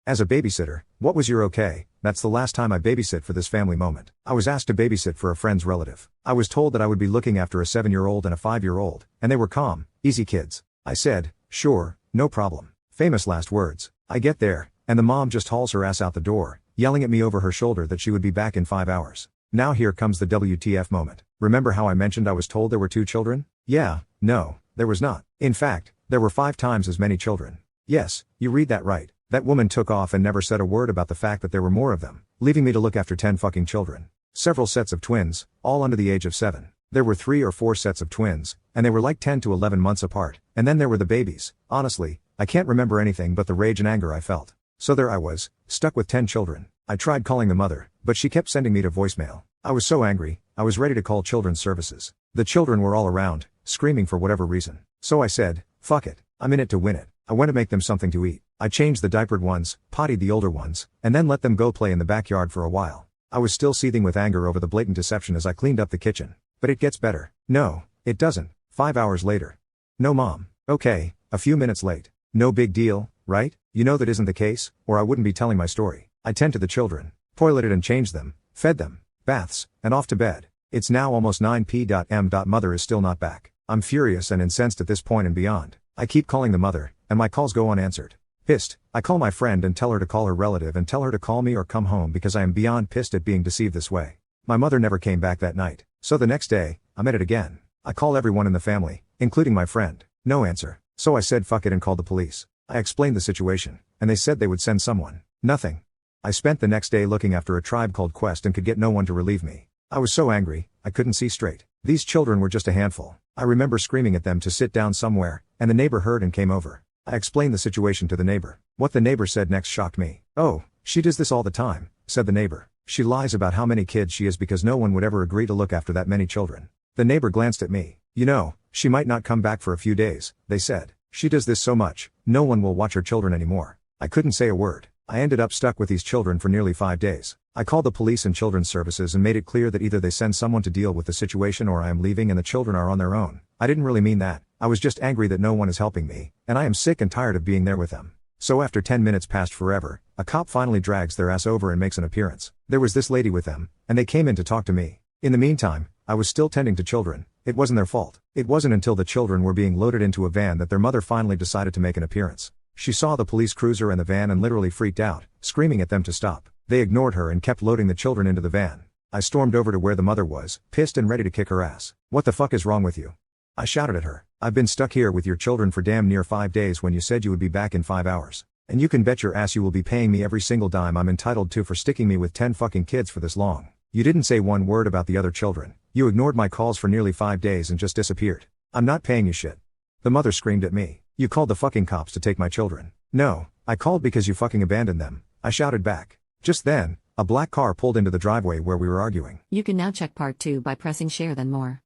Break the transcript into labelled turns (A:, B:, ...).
A: As a babysitter, what was your okay? That's the last time I babysit for this family moment. I was asked to babysit for a friend's relative. I was told that I would be looking after a 7-year-old and a 5-year-old, and they were calm, easy kids. I said, sure, no problem. Famous last words. I get there, and the mom just hauls her ass out the door, yelling at me over her shoulder that she would be back in 5 hours. Now here comes the WTF moment. Remember how I mentioned I was told there were 2 children? Yeah, no, there was not. In fact, there were 5 times as many children. Yes, you read that right. That woman took off and never said a word about the fact that there were more of them, leaving me to look after 10 fucking children. Several sets of twins, all under the age of 7. There were 3 or 4 sets of twins, and they were like 10 to 11 months apart, and then there were the babies. Honestly, I can't remember anything but the rage and anger I felt. So there I was, stuck with 10 children. I tried calling the mother, but she kept sending me to voicemail. I was so angry, I was ready to call children's services. The children were all around, screaming for whatever reason. So I said, fuck it, I'm in it to win it. I went to make them something to eat. I changed the diapered ones, pottied the older ones, and then let them go play in the backyard for a while. I was still seething with anger over the blatant deception as I cleaned up the kitchen. But it gets better. No, it doesn't. 5 hours later. No mom. Okay, a few minutes late. No big deal, right? You know that isn't the case, or I wouldn't be telling my story. I tend to the children, toileted and changed them, fed them, baths, and off to bed. It's now almost 9 p.m. Mother is still not back. I'm furious and incensed at this point and beyond. I keep calling the mother, and my calls go unanswered. Pissed, I call my friend and tell her to call her relative and tell her to call me or come home because I am beyond pissed at being deceived this way. My mother never came back that night, so the next day, I'm at it again. I call everyone in the family, including my friend. No answer. So I said fuck it and called the police. I explained the situation, and they said they would send someone. Nothing. I spent the next day looking after a tribe called Quest and could get no one to relieve me. I was so angry, I couldn't see straight. These children were just a handful. I remember screaming at them to sit down somewhere, and the neighbor heard and came over. I explained the situation to the neighbor. What the neighbor said next shocked me. Oh, she does this all the time, said the neighbor. She lies about how many kids she has because no one would ever agree to look after that many children. The neighbor glanced at me. You know, she might not come back for a few days, they said. She does this so much, no one will watch her children anymore. I couldn't say a word. I ended up stuck with these children for nearly 5 days. I called the police and children's services and made it clear that either they send someone to deal with the situation or I am leaving and the children are on their own. I didn't really mean that. I was just angry that no one is helping me, and I am sick and tired of being there with them. So after 10 minutes passed forever, a cop finally drags their ass over and makes an appearance. There was this lady with them, and they came in to talk to me. In the meantime, I was still tending to children. It wasn't their fault. It wasn't until the children were being loaded into a van that their mother finally decided to make an appearance. She saw the police cruiser and the van and literally freaked out, screaming at them to stop. They ignored her and kept loading the children into the van. I stormed over to where the mother was, pissed and ready to kick her ass. What the fuck is wrong with you? I shouted at her. I've been stuck here with your children for damn near 5 days when you said you would be back in 5 hours. And you can bet your ass you will be paying me every single dime I'm entitled to for sticking me with 10 fucking kids for this long. You didn't say one word about the other children. You ignored my calls for nearly 5 days and just disappeared. I'm not paying you shit. The mother screamed at me. You called the fucking cops to take my children. No, I called because you fucking abandoned them. I shouted back. Just then, a black car pulled into the driveway where we were arguing.
B: You can now check part 2 by pressing share then more.